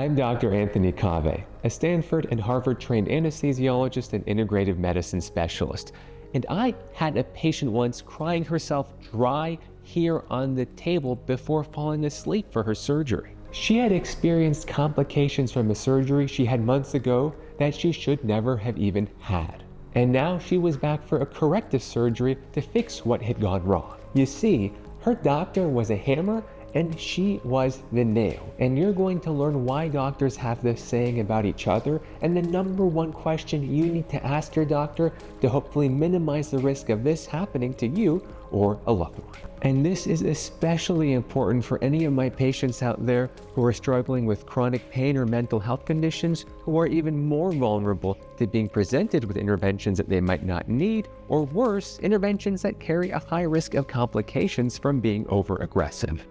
I'm Dr. Anthony Cave, a Stanford and Harvard-trained anesthesiologist and integrative medicine specialist. And I had a patient once crying herself dry here on the table before falling asleep for her surgery. She had experienced complications from a surgery she had months ago that she should never have even had. And now she was back for a corrective surgery to fix what had gone wrong. You see, her doctor was a hammer and she was the nail. And you're going to learn why doctors have this saying about each other and the number one question you need to ask your doctor to hopefully minimize the risk of this happening to you or a loved one. And this is especially important for any of my patients out there who are struggling with chronic pain or mental health conditions, who are even more vulnerable to being presented with interventions that they might not need, or worse, interventions that carry a high risk of complications from being overaggressive.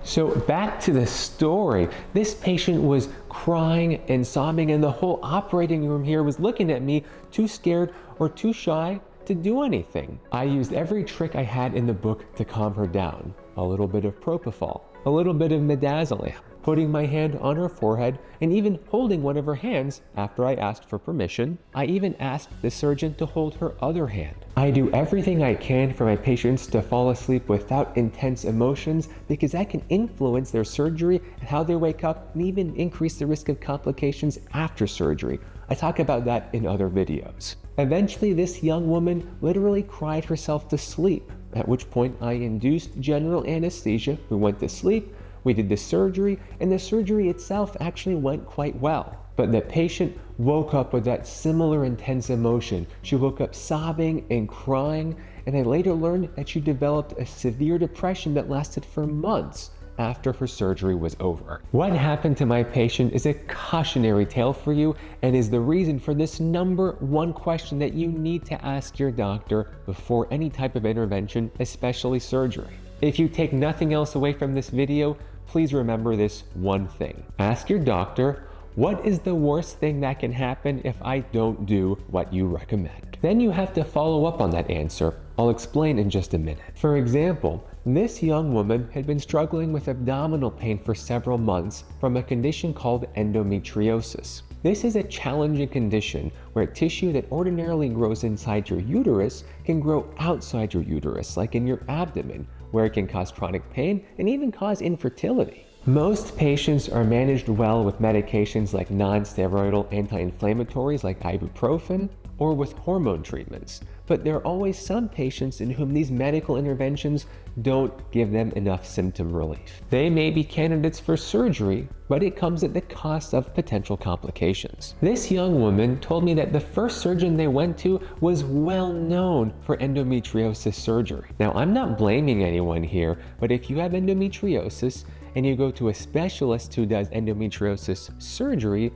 So back to the story. This patient was crying and sobbing, and the whole operating room here was looking at me, too scared or too shy to do anything. I used every trick I had in the book to calm her down. A little bit of propofol, a little bit of midazolam, putting my hand on her forehead, and even holding one of her hands after I asked for permission. I even asked the surgeon to hold her other hand. I do everything I can for my patients to fall asleep without intense emotions, because that can influence their surgery and how they wake up, and even increase the risk of complications after surgery. I talk about that in other videos. Eventually, this young woman literally cried herself to sleep, at which point I induced general anesthesia. We went to sleep, we did the surgery, and the surgery itself actually went quite well. But the patient woke up with that similar intense emotion. She woke up sobbing and crying, and I later learned that she developed a severe depression that lasted for months after her surgery was over. What happened to my patient is a cautionary tale for you and is the reason for this number one question that you need to ask your doctor before any type of intervention, especially surgery. If you take nothing else away from this video, please remember this one thing. Ask your doctor, what is the worst thing that can happen if I don't do what you recommend? Then you have to follow up on that answer. I'll explain in just a minute. For example, this young woman had been struggling with abdominal pain for several months from a condition called endometriosis. This is a challenging condition where tissue that ordinarily grows inside your uterus can grow outside your uterus, like in your abdomen, where it can cause chronic pain and even cause infertility. Most patients are managed well with medications like non-steroidal anti-inflammatories like ibuprofen or with hormone treatments, but there are always some patients in whom these medical interventions don't give them enough symptom relief. They may be candidates for surgery, but it comes at the cost of potential complications. This young woman told me that the first surgeon they went to was well known for endometriosis surgery. Now, I'm not blaming anyone here, but if you have endometriosis and you go to a specialist who does endometriosis surgery,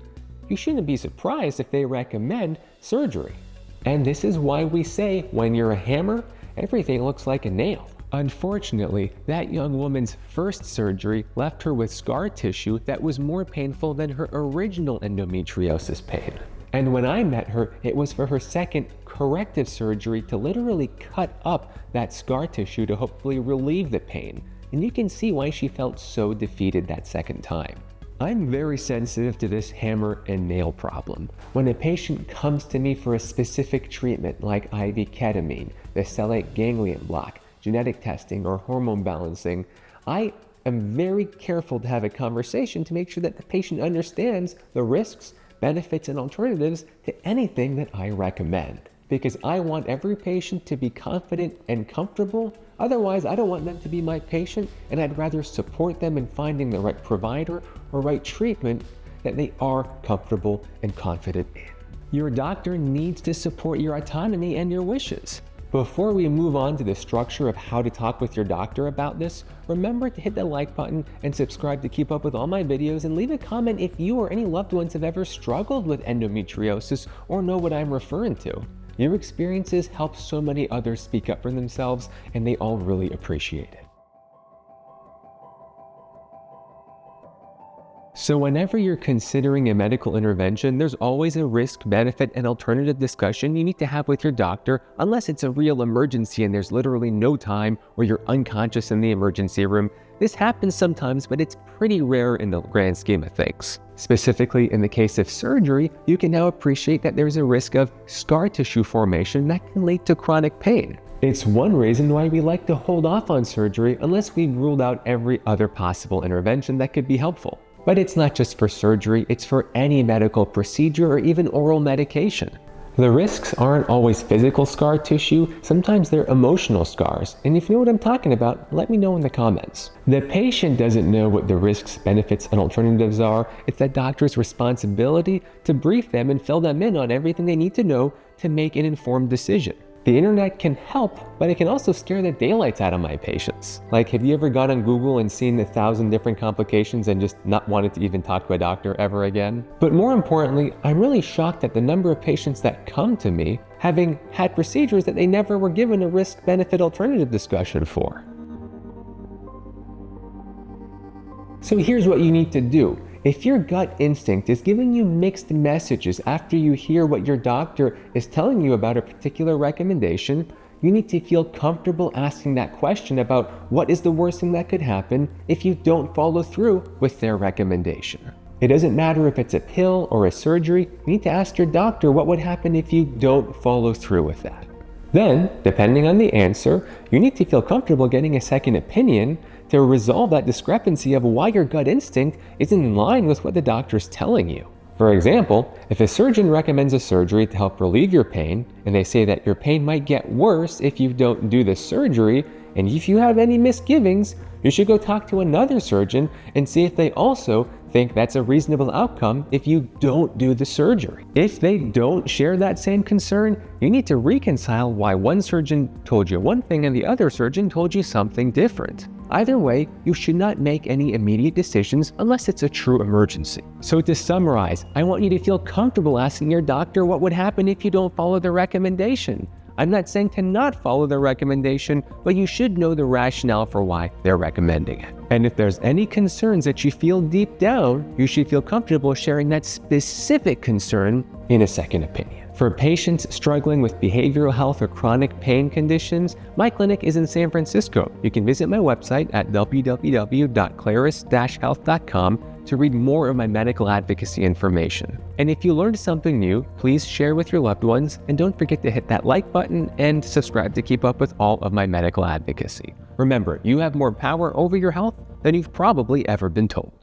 you shouldn't be surprised if they recommend surgery. And this is why we say, when you're a hammer, everything looks like a nail. Unfortunately, that young woman's first surgery left her with scar tissue that was more painful than her original endometriosis pain. And when I met her, it was for her second corrective surgery to literally cut up that scar tissue to hopefully relieve the pain. And you can see why she felt so defeated that second time. I'm very sensitive to this hammer and nail problem. When a patient comes to me for a specific treatment like IV ketamine, the Stellate Ganglion Block, genetic testing, or hormone balancing, I am very careful to have a conversation to make sure that the patient understands the risks, benefits, and alternatives to anything that I recommend. Because I want every patient to be confident and comfortable. Otherwise, I don't want them to be my patient, and I'd rather support them in finding the right provider or right treatment that they are comfortable and confident in. Your doctor needs to support your autonomy and your wishes. Before we move on to the structure of how to talk with your doctor about this, remember to hit the like button and subscribe to keep up with all my videos, and leave a comment if you or any loved ones have ever struggled with endometriosis or know what I'm referring to. Your experiences help so many others speak up for themselves, and they all really appreciate it. So whenever you're considering a medical intervention, there's always a risk, benefit, and alternative discussion you need to have with your doctor, unless it's a real emergency and there's literally no time or you're unconscious in the emergency room This happens sometimes, but it's pretty rare in the grand scheme of things. Specifically, in the case of surgery, you can now appreciate that there's a risk of scar tissue formation that can lead to chronic pain. It's one reason why we like to hold off on surgery unless we've ruled out every other possible intervention that could be helpful. But it's not just for surgery, it's for any medical procedure or even oral medication. The risks aren't always physical scar tissue, sometimes they're emotional scars. And if you know what I'm talking about, let me know in the comments. The patient doesn't know what the risks, benefits, and alternatives are. It's the doctor's responsibility to brief them and fill them in on everything they need to know to make an informed decision. The internet can help, but it can also scare the daylights out of my patients. Like, have you ever gone on Google and seen 1,000 different complications and just not wanted to even talk to a doctor ever again? But more importantly, I'm really shocked at the number of patients that come to me having had procedures that they never were given a risk-benefit alternative discussion for. So here's what you need to do. If your gut instinct is giving you mixed messages after you hear what your doctor is telling you about a particular recommendation, you need to feel comfortable asking that question about what is the worst thing that could happen if you don't follow through with their recommendation. It doesn't matter if it's a pill or a surgery, you need to ask your doctor what would happen if you don't follow through with that. Then, depending on the answer, you need to feel comfortable getting a second opinion to resolve that discrepancy of why your gut instinct isn't in line with what the doctor's telling you. For example, if a surgeon recommends a surgery to help relieve your pain, and they say that your pain might get worse if you don't do the surgery, and if you have any misgivings, you should go talk to another surgeon and see if they also think that's a reasonable outcome if you don't do the surgery. If they don't share that same concern, you need to reconcile why one surgeon told you one thing and the other surgeon told you something different. Either way, you should not make any immediate decisions unless it's a true emergency. So to summarize, I want you to feel comfortable asking your doctor what would happen if you don't follow the recommendation. I'm not saying to not follow the recommendation, but you should know the rationale for why they're recommending it. And if there's any concerns that you feel deep down, you should feel comfortable sharing that specific concern in a second opinion. For patients struggling with behavioral health or chronic pain conditions, my clinic is in San Francisco. You can visit my website at www.claris-health.com to read more of my medical advocacy information. And if you learned something new, please share with your loved ones, and don't forget to hit that like button and subscribe to keep up with all of my medical advocacy. Remember, you have more power over your health than you've probably ever been told.